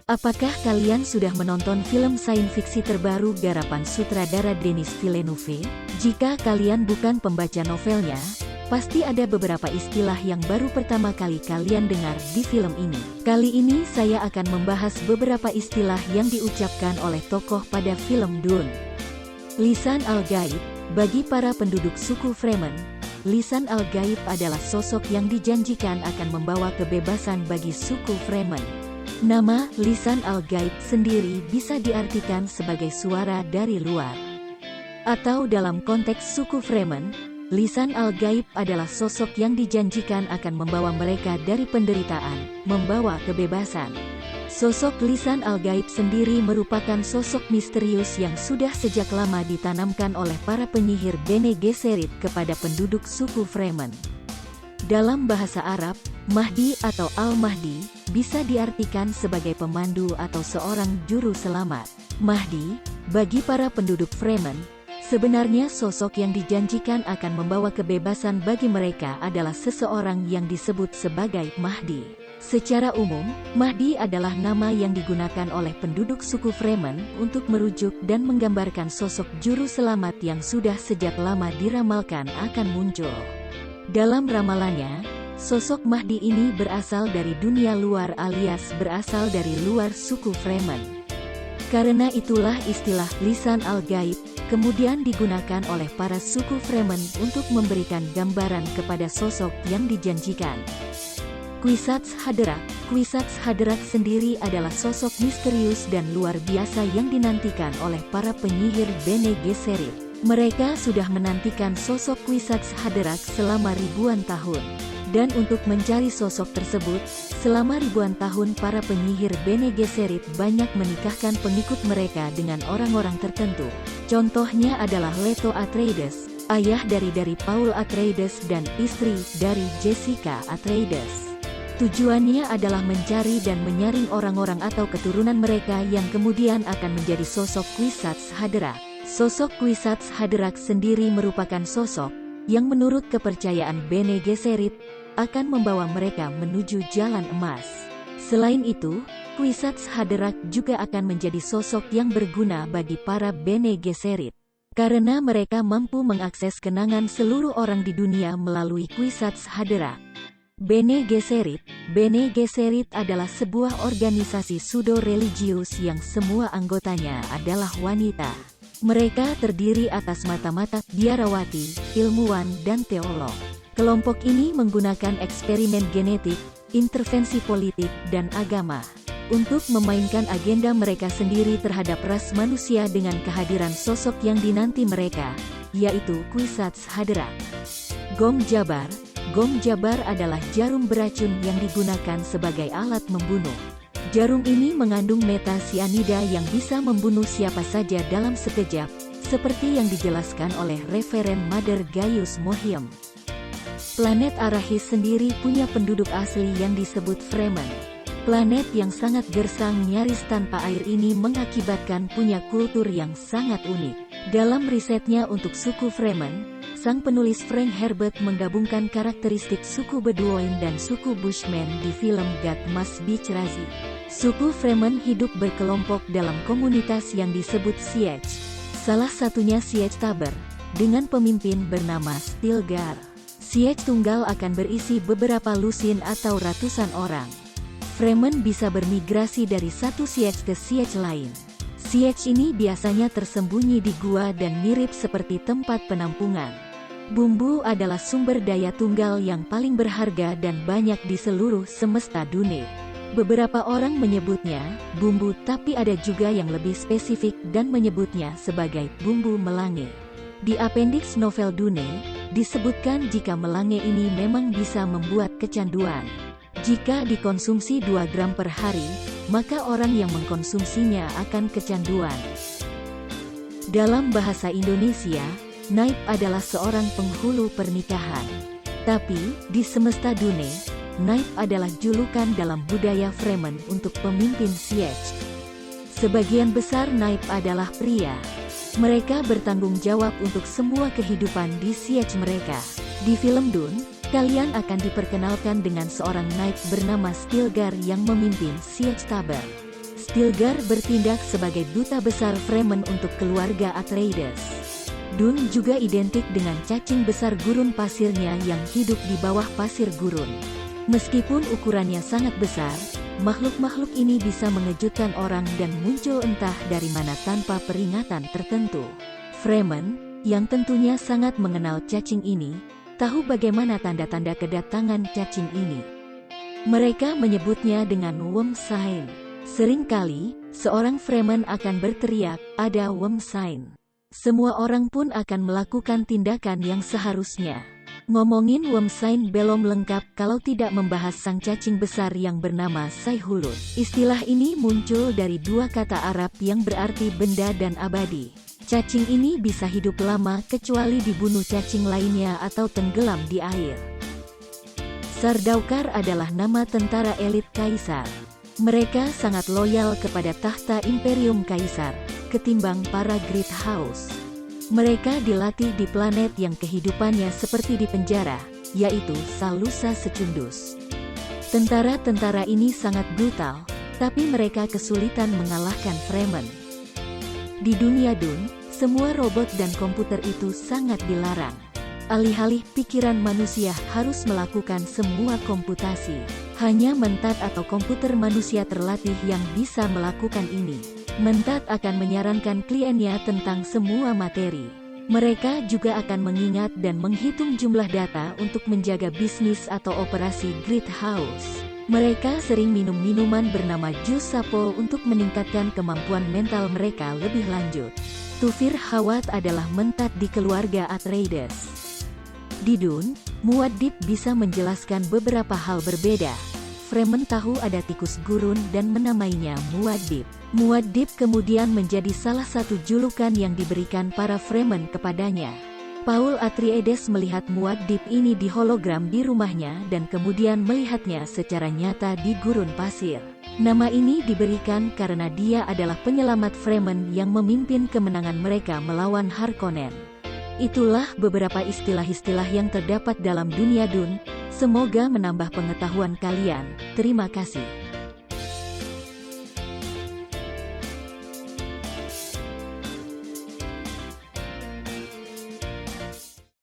Apakah kalian sudah menonton film sains fiksi terbaru garapan sutradara Denis Villeneuve? Jika kalian bukan pembaca novelnya, pasti ada beberapa istilah yang baru pertama kali kalian dengar di film ini. Kali ini saya akan membahas beberapa istilah yang diucapkan oleh tokoh pada film Dune. Lisan al-Gaib. Bagi para penduduk suku Fremen, Lisan al-Gaib adalah sosok yang dijanjikan akan membawa kebebasan bagi suku Fremen. Nama Lisan al-Gaib sendiri bisa diartikan sebagai suara dari luar. Atau dalam konteks suku Fremen, Lisan al-Gaib adalah sosok yang dijanjikan akan membawa mereka dari penderitaan, membawa kebebasan. Sosok Lisan al-Gaib sendiri merupakan sosok misterius yang sudah sejak lama ditanamkan oleh para penyihir Bene Gesserit kepada penduduk suku Fremen. Dalam bahasa Arab, Mahdi atau Al-Mahdi bisa diartikan sebagai pemandu atau seorang juru selamat. Mahdi, bagi para penduduk Fremen, sebenarnya sosok yang dijanjikan akan membawa kebebasan bagi mereka adalah seseorang yang disebut sebagai Mahdi. Secara umum, Mahdi adalah nama yang digunakan oleh penduduk suku Fremen untuk merujuk dan menggambarkan sosok juru selamat yang sudah sejak lama diramalkan akan muncul. Dalam ramalannya, sosok Mahdi ini berasal dari dunia luar alias berasal dari luar suku Fremen. Karena itulah istilah Lisan al-Gaib kemudian digunakan oleh para suku Fremen untuk memberikan gambaran kepada sosok yang dijanjikan. Kwisatz Haderach. Kwisatz Haderach sendiri adalah sosok misterius dan luar biasa yang dinantikan oleh para penyihir Bene Gesserit. Mereka sudah menantikan sosok Kwisatz Haderach selama ribuan tahun. Dan untuk mencari sosok tersebut, selama ribuan tahun para penyihir Bene Gesserit banyak menikahkan pengikut mereka dengan orang-orang tertentu. Contohnya adalah Leto Atreides, ayah dari Paul Atreides dan istri dari Jessica Atreides. Tujuannya adalah mencari dan menyaring orang-orang atau keturunan mereka yang kemudian akan menjadi sosok Kwisatz Haderach. Sosok Kwisatz Haderach sendiri merupakan sosok yang menurut kepercayaan Bene Gesserit akan membawa mereka menuju jalan emas. Selain itu, Kwisatz Haderach juga akan menjadi sosok yang berguna bagi para Bene Gesserit. Karena mereka mampu mengakses kenangan seluruh orang di dunia melalui Kwisatz Haderach. Bene Gesserit adalah sebuah organisasi pseudo-religius yang semua anggotanya adalah wanita. Mereka terdiri atas mata-mata biarawati, ilmuwan dan teolog. Kelompok ini menggunakan eksperimen genetik, intervensi politik, dan agama untuk memainkan agenda mereka sendiri terhadap ras manusia dengan kehadiran sosok yang dinanti mereka, yaitu Kwisatz Haderach. Gom Jabbar. Gom Jabbar adalah jarum beracun yang digunakan sebagai alat membunuh. Jarum ini mengandung metasianida yang bisa membunuh siapa saja dalam sekejap, seperti yang dijelaskan oleh Referen Mother Gaius Mohiam. Planet Arrakis sendiri punya penduduk asli yang disebut Fremen. Planet yang sangat gersang nyaris tanpa air ini mengakibatkan punya kultur yang sangat unik. Dalam risetnya untuk suku Fremen, sang penulis Frank Herbert menggabungkan karakteristik suku Bedouin dan suku Bushmen di film God Must Be Crazy. Suku Fremen hidup berkelompok dalam komunitas yang disebut Siege. Salah satunya Siege Tabr, dengan pemimpin bernama Stilgar. Siege tunggal akan berisi beberapa lusin atau ratusan orang. Fremen bisa bermigrasi dari satu Siege ke Siege lain. Siege ini biasanya tersembunyi di gua dan mirip seperti tempat penampungan. Bumbu adalah sumber daya tunggal yang paling berharga dan banyak di seluruh semesta Dune. Beberapa orang menyebutnya bumbu, tapi ada juga yang lebih spesifik dan menyebutnya sebagai bumbu melange. Di appendix novel Dune, disebutkan jika melange ini memang bisa membuat kecanduan. Jika dikonsumsi 2 gram per hari, maka orang yang mengkonsumsinya akan kecanduan. Dalam bahasa Indonesia, Naib adalah seorang penghulu pernikahan. Tapi, di semesta Dune, Naib adalah julukan dalam budaya Fremen untuk pemimpin Siege. Sebagian besar Naib adalah pria. Mereka bertanggung jawab untuk semua kehidupan di Siege mereka. Di film Dune, kalian akan diperkenalkan dengan seorang Naib bernama Stilgar yang memimpin Siege Tabr. Stilgar bertindak sebagai duta besar Fremen untuk keluarga Atreides. Dune juga identik dengan cacing besar gurun pasirnya yang hidup di bawah pasir gurun. Meskipun ukurannya sangat besar, makhluk-makhluk ini bisa mengejutkan orang dan muncul entah dari mana tanpa peringatan tertentu. Fremen, yang tentunya sangat mengenal cacing ini, tahu bagaimana tanda-tanda kedatangan cacing ini. Mereka menyebutnya dengan Wurmsign. Seringkali, seorang Fremen akan berteriak, "Ada Wurmsign." Semua orang pun akan melakukan tindakan yang seharusnya. Ngomongin Wurmsign belum lengkap kalau tidak membahas sang cacing besar yang bernama Sayhulun. Istilah ini muncul dari dua kata Arab yang berarti benda dan abadi. Cacing ini bisa hidup lama kecuali dibunuh cacing lainnya atau tenggelam di air. Sardaukar adalah nama tentara elit Kaisar. Mereka sangat loyal kepada tahta Imperium Kaisar, ketimbang para Great House. Mereka dilatih di planet yang kehidupannya seperti di penjara, yaitu Salusa Secundus. Tentara-tentara ini sangat brutal, tapi mereka kesulitan mengalahkan Fremen. Di dunia Dune, semua robot dan komputer itu sangat dilarang. Alih-alih pikiran manusia harus melakukan semua komputasi. Hanya Mentat atau komputer manusia terlatih yang bisa melakukan ini. Mentat akan menyarankan kliennya tentang semua materi. Mereka juga akan mengingat dan menghitung jumlah data untuk menjaga bisnis atau operasi Great House. Mereka sering minum minuman bernama jus sapo untuk meningkatkan kemampuan mental mereka lebih lanjut. Tufir Hawat adalah Mentat di keluarga Atreides. Di Dune, Muad'Dib bisa menjelaskan beberapa hal berbeda. Fremen tahu ada tikus gurun dan menamainya Muad'Dib. Muad'Dib kemudian menjadi salah satu julukan yang diberikan para Fremen kepadanya. Paul Atreides melihat Muad'Dib ini di hologram di rumahnya dan kemudian melihatnya secara nyata di gurun pasir. Nama ini diberikan karena dia adalah penyelamat Fremen yang memimpin kemenangan mereka melawan Harkonnen. Itulah beberapa istilah-istilah yang terdapat dalam dunia Dune. Semoga menambah pengetahuan kalian. Terima kasih.